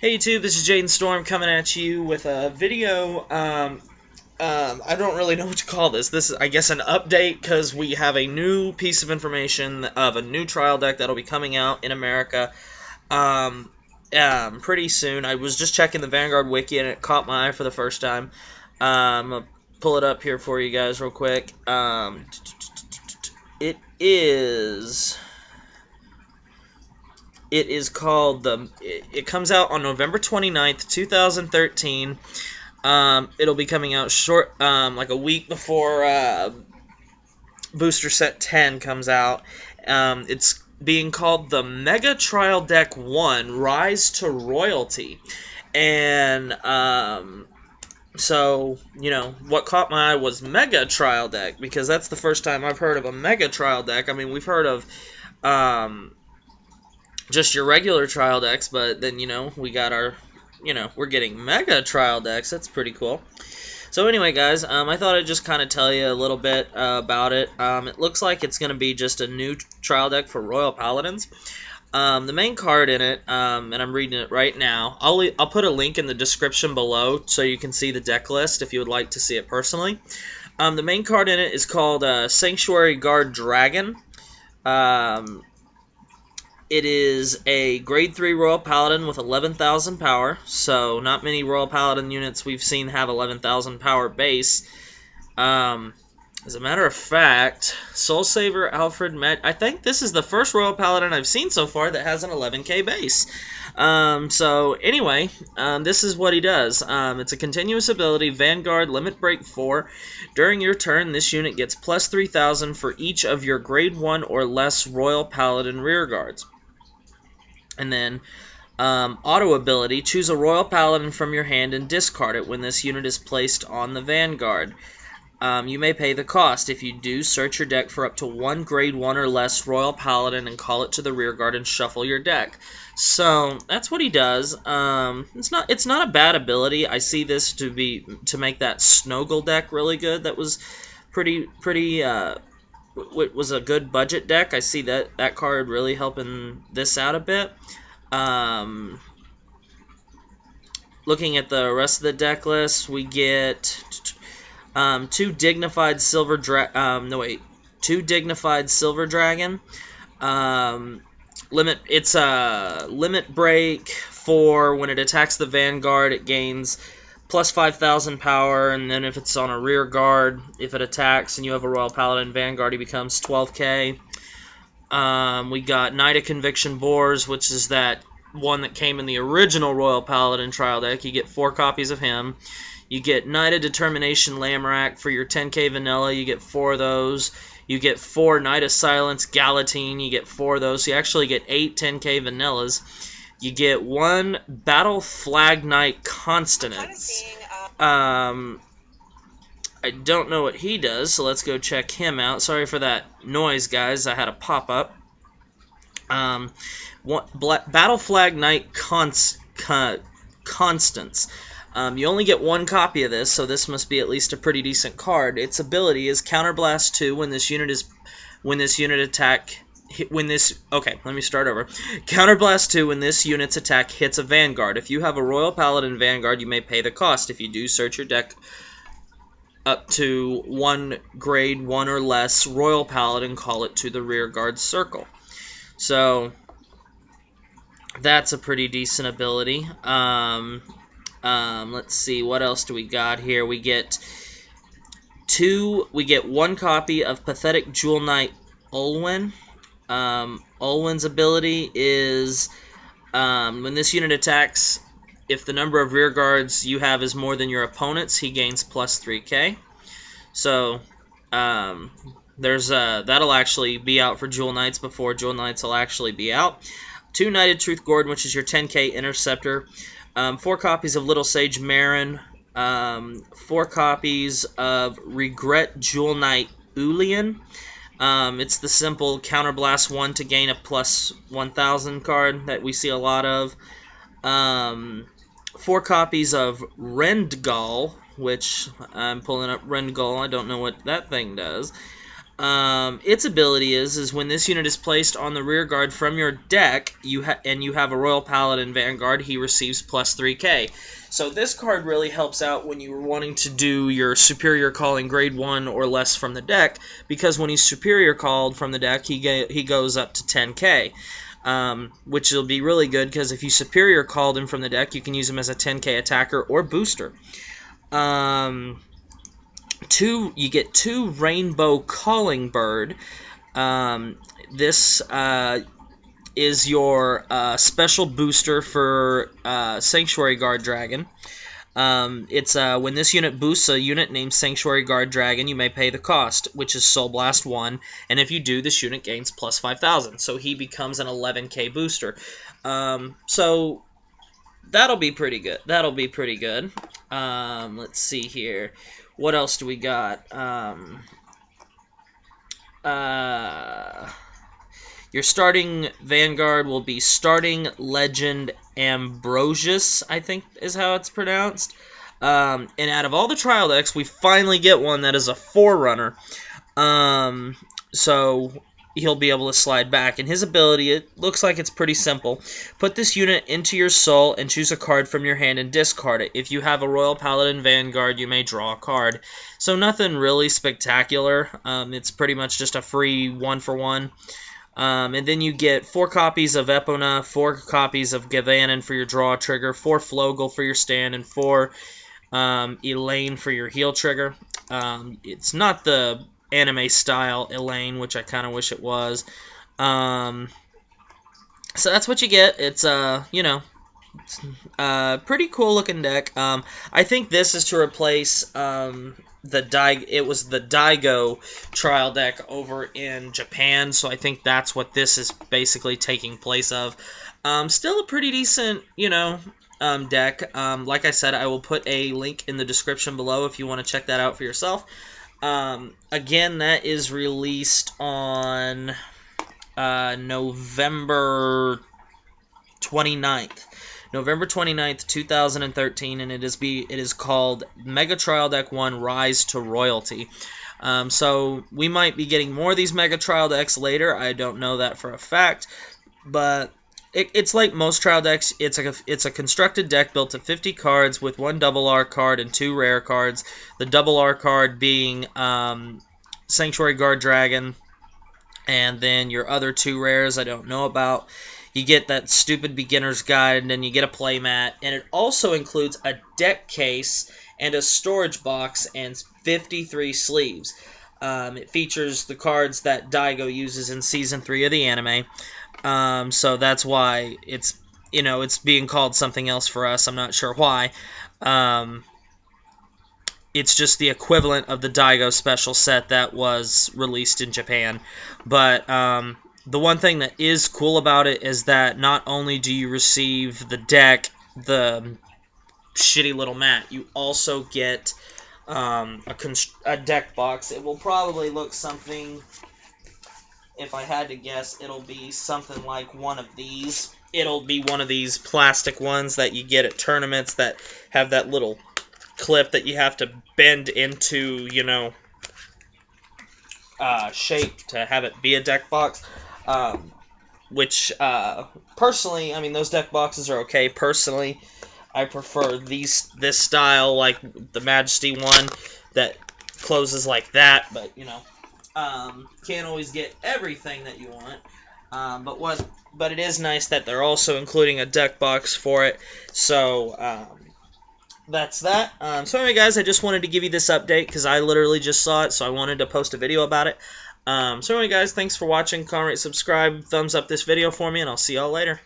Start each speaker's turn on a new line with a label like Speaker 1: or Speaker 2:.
Speaker 1: Hey YouTube, this is Jaden Storm coming at you with a video. I don't really know what to call this. This is, I guess, an update because we have a new piece of information of a new trial deck that'll be coming out in America pretty soon. I was just checking the Vanguard wiki and it caught my eye for the first time. I'm going to pull it up here for you guys real quick. It is called it comes out on November 29th, 2013. It'll be coming out like a week before Booster Set 10 comes out. It's being called the Mega Trial Deck 1 Rise to Royalty. And so, what caught my eye was Mega Trial Deck, because that's the first time I've heard of a Mega Trial Deck. I mean, we've heard of just your regular trial decks, but then, we got our, we're getting Mega Trial Decks. That's pretty cool. So anyway, guys, I thought I'd just kind of tell you a little bit about it. It looks like it's going to be just a new trial deck for Royal Paladins. The main card in it, and I'm reading it right now, I'll put a link in the description below so you can see the deck list if you would like to see it personally. The main card in it is called Sanctuary Guard Dragon. It is a grade 3 Royal Paladin with 11,000 power, so not many Royal Paladin units we've seen have 11,000 power base. As a matter of fact, Soul Saver Alfred I think this is the first Royal Paladin I've seen so far that has an 11k base. So anyway, this is what he does. It's a continuous ability, Vanguard, Limit Break 4. During your turn, this unit gets plus 3,000 for each of your grade 1 or less Royal Paladin rearguards. And then, auto ability, choose a Royal Paladin from your hand and discard it when this unit is placed on the Vanguard. You may pay the cost. If you do, search your deck for up to one grade 1 or less Royal Paladin and call it to the rearguard and shuffle your deck. So, that's what he does. It's not a bad ability. I see this to make that Snoggle deck really good. That was was a good budget deck. I see that card really helping this out a bit. Looking at the rest of the deck list, we get two Dignified Silver Dragon. It's a limit break for when it attacks the Vanguard. It gains plus 5,000 power, and then if it's on a rear guard, if it attacks and you have a Royal Paladin Vanguard, he becomes 12k. We got Knight of Conviction Boars, which is that one that came in the original Royal Paladin trial deck. You get 4 copies of him. You get Knight of Determination Lamrak for your 10k vanilla. You get 4 of those. You get 4 Knight of Silence Galatine. You get 4 of those. So you actually get 8 10k vanillas. You get 1 Battle Flag Knight Constance. I don't know what he does, so let's go check him out. Sorry for that noise, guys. I had a pop-up. Battle Flag Knight Constance. You only get 1 copy of this, so this must be at least a pretty decent card. Its ability is Counterblast 2 Counterblast 2 when this unit's attack hits a Vanguard. If you have a Royal Paladin Vanguard, you may pay the cost. If you do, search your deck up to 1 grade 1 or less Royal Paladin, call it to the rearguard circle. So that's a pretty decent ability. Let's see, what else do we got here? We get 1 copy of Pathetic Jewel Knight Olwen. Olwen's ability is when this unit attacks, if the number of rear guards you have is more than your opponent's, he gains plus 3k. So that'll actually be out for Jewel Knights before Jewel Knights will actually be out. 2 Knighted Truth Gordon, which is your 10k interceptor. 4 copies of Little Sage Marin. 4 copies of Regret Jewel Knight Ulian. It's the simple Counterblast 1 to gain a plus 1,000 card that we see a lot of. 4 copies of Rendgall, which I'm pulling up Rendgall. I don't know what that thing does. Its ability is when this unit is placed on the rear guard from your deck, and you have a Royal Paladin Vanguard, he receives plus 3k. So this card really helps out when you are wanting to do your Superior Calling grade 1 or less from the deck, because when he's Superior Called from the deck, he goes up to 10k. Which will be really good, because if you Superior Called him from the deck, you can use him as a 10k attacker or booster. You get 2 Rainbow Calling Bird. This is your special booster for Sanctuary Guard Dragon. It's when this unit boosts a unit named Sanctuary Guard Dragon, you may pay the cost, which is Soul Blast 1, and if you do, this unit gains plus 5,000, so he becomes an 11k booster. So that'll be pretty good. Let's see here. What else do we got? Your starting Vanguard will be Starting Legend Ambrosius, I think is how it's pronounced. And out of all the trial decks, we finally get one that is a Forerunner. So he'll be able to slide back. And his ability, it looks like it's pretty simple. Put this unit into your soul and choose a card from your hand and discard it. If you have a Royal Paladin Vanguard, you may draw a card. So nothing really spectacular. It's pretty much just a free 1-for-1. And then you get 4 copies of Epona, 4 copies of Gavanin for your draw trigger, 4 Flogel for your stand, and 4 Elaine for your heal trigger. It's not the anime style Elaine, which I kind of wish it was. So that's what you get. It's pretty cool looking deck. I think this is to replace the Daigo trial deck over in Japan, so I think that's what this is basically taking place of. Still a pretty decent, deck. Like I said, I will put a link in the description below if you want to check that out for yourself. Again, that is released on November 29th. November 29th, 2013, and it is called Mega Trial Deck 1 Rise to Royalty. So we might be getting more of these Mega Trial Decks later. I don't know that for a fact, but it's like most trial decks. It's a constructed deck built of 50 cards with 1 double R card and 2 rare cards. The double R card being Sanctuary Guard Dragon, and then your other 2 rares I don't know about. You get that stupid beginner's guide, and then you get a playmat, and it also includes a deck case and a storage box and 53 sleeves. It features the cards that Daigo uses in Season 3 of the anime. So that's why it's being called something else for us. I'm not sure why. It's just the equivalent of the Daigo special set that was released in Japan. But the one thing that is cool about it is that not only do you receive the deck, the shitty little mat, you also get a deck box. It will probably look something, if I had to guess, it'll be something like one of these. It'll be one of these plastic ones that you get at tournaments that have that little clip that you have to bend into, shape to have it be a deck box. Which, personally, I mean, those deck boxes are okay. Personally, I prefer this style, like the Majesty one that closes like that, but, can't always get everything that you want. But it is nice that they're also including a deck box for it. So, that's that. So anyway, guys, I just wanted to give you this update because I literally just saw it, so I wanted to post a video about it. So anyway, guys, thanks for watching. Comment, rate, subscribe, thumbs up this video for me, and I'll see y'all later.